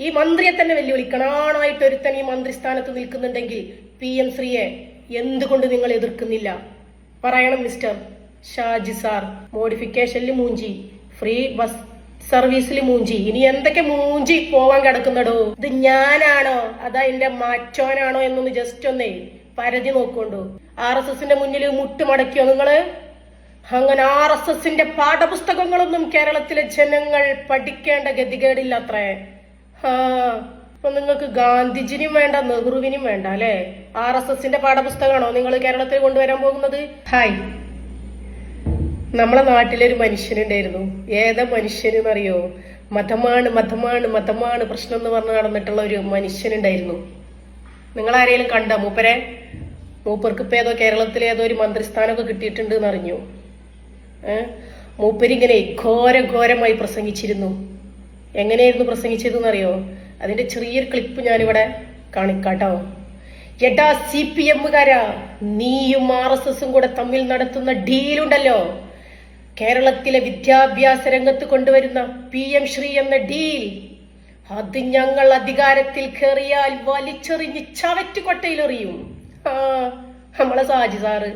ഈ മന്ത്രിയെ തന്നെ വെല്ലുവിളിക്കണം. ആണായിട്ട് ഒരുത്തൻ ഈ മന്ത്രിസ്ഥാനത്ത് നിൽക്കുന്നുണ്ടെങ്കിൽ PM ശ്രീയെ എന്തുകൊണ്ട് നിങ്ങൾ എതിർക്കുന്നില്ല? പറയണം മിസ്റ്റർ ഷാജി സാർ. മോഡിഫിക്കേഷനിൽ മൂഞ്ചി, ഫ്രീ ബസ് സർവീസിൽ മൂഞ്ചി, ഇനി എന്തൊക്കെ മൂഞ്ചി പോവാൻ കിടക്കുന്നടോ? ഇത് ഞാനാണോ അതാ എന്റെ മാറ്റോനാണോ എന്നൊന്ന് ജസ്റ്റ് ഒന്നേ പരതി നോക്കൊണ്ടു. RSSന്റെ മുന്നിൽ മുട്ടുമടക്കിയോ നിങ്ങള്? അങ്ങനെ RSSന്റെ പാഠപുസ്തകങ്ങളൊന്നും കേരളത്തിലെ ജനങ്ങൾ പഠിക്കേണ്ട ഗതികേടില്ലത്രേ. അപ്പൊ നിങ്ങൾക്ക് ഗാന്ധിജിനും വേണ്ട, നെഹ്റുവിനും വേണ്ട അല്ലെ? RSSന്റെ പാഠപുസ്തകമാണോ നിങ്ങൾ കേരളത്തിൽ കൊണ്ടുവരാൻ പോകുന്നത്? ഹായ്, നമ്മളെ നാട്ടിലൊരു മനുഷ്യനുണ്ടായിരുന്നു. ഏതാ മനുഷ്യനെന്നറിയോ? മതമാണ് മതമാണ് മതമാണ് പ്രശ്നം എന്ന് പറഞ്ഞ് നടന്നിട്ടുള്ള ഒരു മനുഷ്യനുണ്ടായിരുന്നു. നിങ്ങൾ ആരെങ്കിലും കണ്ട മൂപ്പരെ? മൂപ്പർക്ക് ഇപ്പൊ ഏതോ കേരളത്തിലെ ഏതോ ഒരു മന്ത്രിസ്ഥാനമൊക്കെ കിട്ടിയിട്ടുണ്ട് എന്നറിഞ്ഞു. മൂപ്പരിങ്ങനെ ഘോരഘോരമായി പ്രസംഗിച്ചിരുന്നു. എങ്ങനെയായിരുന്നു പ്രസംഗിച്ചതെന്നറിയോ? അതിന്റെ ചെറിയൊരു ക്ലിപ്പ് ഞാനിവിടെ കാണിക്കാട്ടോ. എടാ CPM-കാരാ, നീയും RSSും കൂടെ തമ്മിൽ നടത്തുന്ന ഡീലുണ്ടല്ലോ, കേരളത്തിലെ വിദ്യാഭ്യാസ രംഗത്ത് കൊണ്ടുവരുന്ന PM ശ്രീ എന്ന ഡീൽ, അത് ഞങ്ങൾ അധികാരത്തിൽ കയറിയാൽ വലിച്ചെറിഞ്ഞ് ചവറ്റുകൊട്ടയിലെറിയും. നമ്മളെ സാജി സാറ്.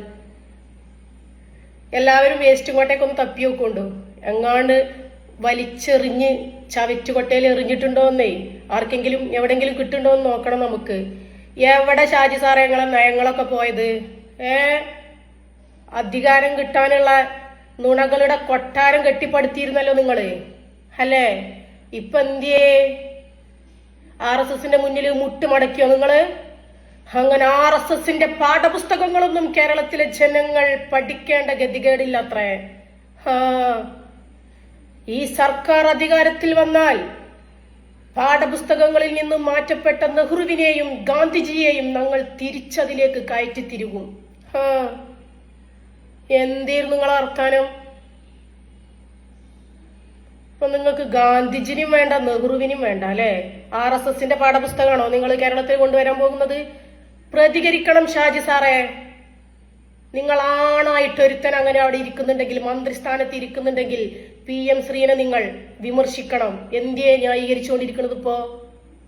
എല്ലാവരും വേസ്റ്റ് കോട്ടയൊക്കെ തപ്പി നോക്കൊണ്ടു. എങ്ങാണ്ട് വലിച്ചെറിഞ്ഞ് ചവറ്റുകൊട്ടയിൽ എറിഞ്ഞിട്ടുണ്ടോന്നേ ആർക്കെങ്കിലും എവിടെങ്കിലും കിട്ടുണ്ടോന്ന് നോക്കണം നമുക്ക്. എവിടെ ഷാജി സാറേ ഞങ്ങളെ നയങ്ങളൊക്കെ പോയത്? അധികാരം കിട്ടാനുള്ള നുണകളുടെ കൊട്ടാരം കെട്ടിപ്പടുത്തിയിരുന്നല്ലോ നിങ്ങള് അല്ലേ? ഇപ്പൊ എന്തിയേ? RSSന്റെ മുന്നിൽ മുട്ടുമടക്കിയോ നിങ്ങള്? അങ്ങനെ RSSന്റെ പാഠപുസ്തകങ്ങളൊന്നും കേരളത്തിലെ ജനങ്ങൾ പഠിക്കേണ്ട ഗതികേടില്ലത്രേ. ഈ സർക്കാർ അധികാരത്തിൽ വന്നാൽ പാഠപുസ്തകങ്ങളിൽ നിന്നും മാറ്റപ്പെട്ട നെഹ്റുവിനെയും ഗാന്ധിജിയെയും ഞങ്ങൾ തിരിച്ചതിലേക്ക് കയറ്റിത്തിരികും. എന്തായിരുന്നു നിങ്ങളെ വർത്താനം? അപ്പൊ നിങ്ങൾക്ക് ഗാന്ധിജിനും വേണ്ട, നെഹ്റുവിനും വേണ്ട അല്ലെ? RSSന്റെ പാഠപുസ്തകമാണോ നിങ്ങൾ കേരളത്തിൽ കൊണ്ടുവരാൻ പോകുന്നത്? പ്രതികരിക്കണം ഷാജി സാറേ. നിങ്ങൾ ആണായിട്ടൊരുത്തൻ അങ്ങനെ അവിടെ ഇരിക്കുന്നുണ്ടെങ്കിൽ, മന്ത്രിസ്ഥാനത്ത് ഇരിക്കുന്നുണ്ടെങ്കിൽ PM ശ്രീനെ നിങ്ങൾ വിമർശിക്കണം. എന്തിയെ ന്യായീകരിച്ചുകൊണ്ടിരിക്കുന്നത്? ഇപ്പോ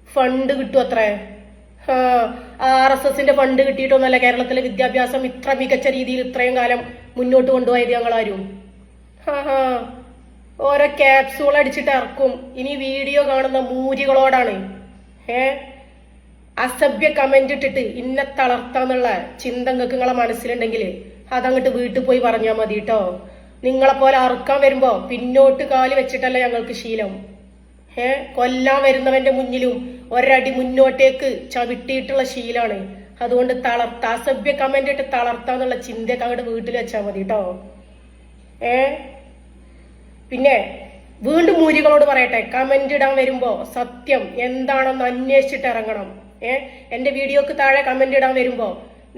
ഫണ്ട് കിട്ടും അത്രേ. RSSന്റെ ഫണ്ട് കിട്ടിയിട്ടൊന്നല്ല കേരളത്തിലെ വിദ്യാഭ്യാസം ഇത്ര മികച്ച രീതിയിൽ ഇത്രയും കാലം മുന്നോട്ട് കൊണ്ടുപോയത് ഞങ്ങളാരും. ഓരോ ക്യാപ്സൂൾ അടിച്ചിട്ട് ഇറക്കും. ഇനി വീഡിയോ കാണുന്ന മൂരികളോടാണ് അസഭ്യ കമന്റ് ഇട്ടിട്ട് ഇന്നെ തളർത്താന്നുള്ള ചിന്ത നിങ്ങൾക്ക് നിങ്ങളെ മനസ്സിലുണ്ടെങ്കിൽ അതങ്ങോട്ട് വീട്ടിൽ പോയി പറഞ്ഞാൽ മതി കേട്ടോ. നിങ്ങളെ പോലെ അറുക്കാൻ വരുമ്പോ പിന്നോട്ട് കാല് വെച്ചിട്ടല്ല ഞങ്ങൾക്ക് ശീലം. കൊല്ലാൻ വരുന്നവന്റെ മുന്നിലും ഒരടി മുന്നോട്ടേക്ക് ചവിട്ടിയിട്ടുള്ള ശീലാണ്. അതുകൊണ്ട് അസഭ്യ കമന്റ് ഇട്ട് തളർത്താന്നുള്ള ചിന്തയൊക്കെ അങ്ങോട്ട് വീട്ടിൽ വെച്ചാൽ മതി കേട്ടോ. പിന്നെ വീണ്ടും മൂരികളോട് പറയട്ടെ, കമന്റ് ഇടാൻ വരുമ്പോ സത്യം എന്താണെന്ന് അന്വേഷിച്ചിട്ട് ഇറങ്ങണം. എന്റെ വീഡിയോക്ക് താഴെ കമന്റ് ഇടാൻ വരുമ്പോ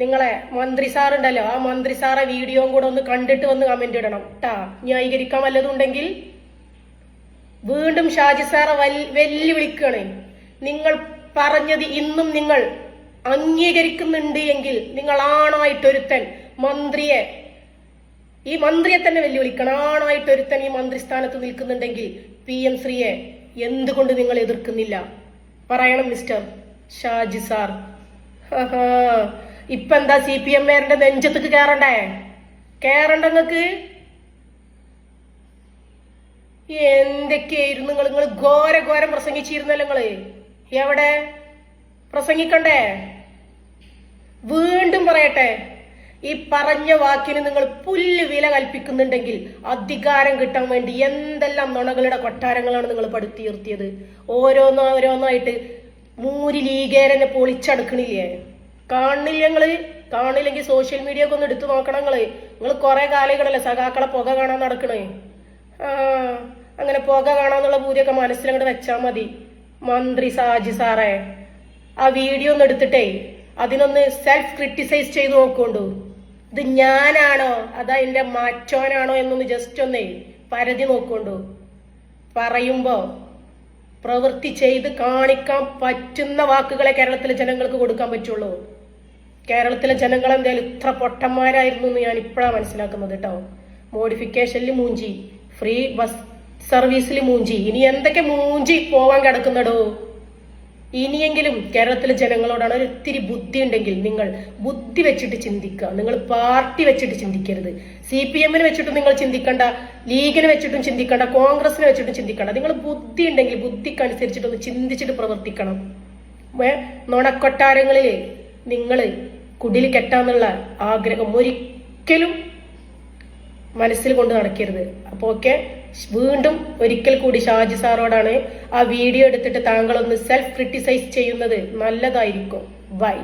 നിങ്ങളെ മന്ത്രി സാറുണ്ടല്ലോ, ആ മന്ത്രി സാറെ വീഡിയോയും കൂടെ ഒന്ന് കണ്ടിട്ട് വന്ന് കമന്റ് ഇടണം ട്ടാ. ന്യായീകരിക്കാൻ വല്ലതുണ്ടെങ്കിൽ വീണ്ടും ഷാജി സാറെ വെല്ലുവിളിക്കുകയാണ്. നിങ്ങൾ പറഞ്ഞത് ഇന്നും നിങ്ങൾ അംഗീകരിക്കുന്നുണ്ട് എങ്കിൽ നിങ്ങൾ ആണായിട്ടൊരുത്തൻ ഈ മന്ത്രിയെ തന്നെ വെല്ലുവിളിക്കണം. ആണായിട്ടൊരുത്തൻ ഈ മന്ത്രിസ്ഥാനത്ത് നിൽക്കുന്നുണ്ടെങ്കിൽ PM ശ്രീയെ എന്തുകൊണ്ട് നിങ്ങൾ എതിർക്കുന്നില്ല? പറയണം മിസ്റ്റർ ഷാജി സാർ. ഇപ്പൊ എന്താ CPM-കാരന്റെ നെഞ്ചത്തേക്ക് കേറണ്ടങ്ങൾക്ക്? എന്തൊക്കെയായിരുന്നു നിങ്ങൾ ഘോരം പ്രസംഗിച്ചിരുന്നല്ലോ നിങ്ങള്. എവിടെ പ്രസംഗിക്കണ്ടേ? വീണ്ടും പറയട്ടെ, ഈ പറഞ്ഞ വാക്കിന് നിങ്ങൾ പുല്ല് വില കൽപ്പിക്കുന്നുണ്ടെങ്കിൽ അധികാരം കിട്ടാൻ വേണ്ടി എന്തെല്ലാം നുണകളുടെ കൊട്ടാരങ്ങളാണ് നിങ്ങൾ പടുത്തുയർത്തിയത്. ഓരോന്നായിട്ട് മൂരി ലീഗേരനെ പൊളിച്ചടുക്കണില്ലേ? കാണില്ല നിങ്ങള്? കാണില്ലെങ്കിൽ സോഷ്യൽ മീഡിയ ഒക്കെ ഒന്ന് എടുത്തു നോക്കണം. നിങ്ങൾ കുറെ കാലങ്ങളല്ലേ സഖാക്കളെ പുക കാണാൻ നടക്കണേ. അങ്ങനെ പുക കാണാന്നുള്ള പൂതിയൊക്കെ മനസ്സിലങ്ങോട്ട് വെച്ചാൽ മതി. മന്ത്രി സാജി സാറേ, ആ വീഡിയോ ഒന്ന് എടുത്തിട്ടേ അതിനൊന്ന് സെൽഫ് ക്രിട്ടിസൈസ് ചെയ്ത് നോക്കൊണ്ടു. ഇത് ഞാനാണോ അതാ എന്റെ മാറ്റോനാണോ എന്നൊന്ന് ജസ്റ്റ് ഒന്നേ പരതി നോക്കൊണ്ടു. പറയുമ്പോ പ്രവൃത്തി ചെയ്ത് കാണിക്കാൻ പറ്റുന്ന വാക്കുകളെ കേരളത്തിലെ ജനങ്ങൾക്ക് കൊടുക്കാൻ പറ്റുള്ളൂ. കേരളത്തിലെ ജനങ്ങൾ എന്തായാലും ഇത്ര പൊട്ടന്മാരായിരുന്നു എന്ന് ഞാൻ ഇപ്പോഴാണ് മനസ്സിലാക്കുന്നത് കേട്ടോ. മോഡിഫിക്കേഷനിൽ മൂഞ്ചി, ഫ്രീ ബസ് സർവീസിൽ മൂഞ്ചി, ഇനി എന്തൊക്കെ മൂഞ്ചി പോവാൻ കിടക്കുന്നടോ? ഇനിയെങ്കിലും കേരളത്തിലെ ജനങ്ങളോടാണ് ഒരു ഇത്തിരി ബുദ്ധി ഉണ്ടെങ്കിൽ നിങ്ങൾ ബുദ്ധി വെച്ചിട്ട് ചിന്തിക്കുക. നിങ്ങൾ പാർട്ടി വെച്ചിട്ട് ചിന്തിക്കരുത്. CPM വെച്ചിട്ടും നിങ്ങൾ ചിന്തിക്കണ്ട, ലീഗിനെ വെച്ചിട്ടും ചിന്തിക്കണ്ട, കോൺഗ്രസിനെ വെച്ചിട്ടും ചിന്തിക്കണ്ട. നിങ്ങൾ ബുദ്ധി ഉണ്ടെങ്കിൽ ബുദ്ധിക്കനുസരിച്ചിട്ടൊന്ന് ചിന്തിച്ചിട്ട് പ്രവർത്തിക്കണം. നുണക്കൊട്ടാരങ്ങളില് നിങ്ങൾ കുടിൽ കെട്ടാന്നുള്ള ആഗ്രഹം ഒരിക്കലും മനസ്സിൽ കൊണ്ട് നടക്കരുത്. അപ്പൊ വീണ്ടും ഒരിക്കൽ കൂടി ഷാജി സാറോടാണ് ആ വീഡിയോ എടുത്തിട്ട് താങ്കളൊന്ന് സെൽഫ് ക്രിട്ടിസൈസ് ചെയ്യുന്നത് നല്ലതായിരിക്കും. ബൈ.